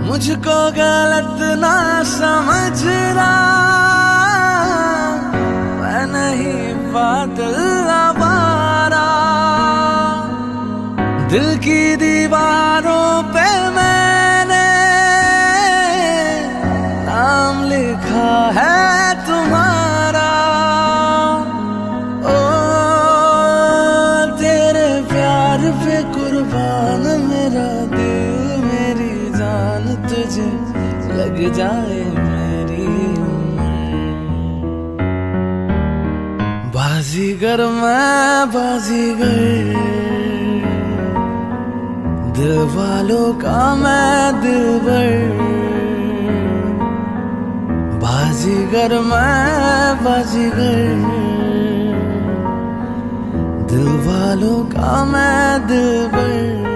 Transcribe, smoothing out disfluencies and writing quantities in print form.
मुझको गलत ना समझना, मैं नहीं बादल आवारा। दिल की दीवारों पे मैंने नाम लिखा है तुम्हारा। ओ तेरे प्यार पे कुर्बान मेरा दिल मेरी जान, तुझे लग जाए मेरी उम्र। बाजीगर मैं बाजीगर, दिल वालों का मैं दिलबर। बाजीगर मैं बाजीगर, दिल वालों का मैं दिलबर।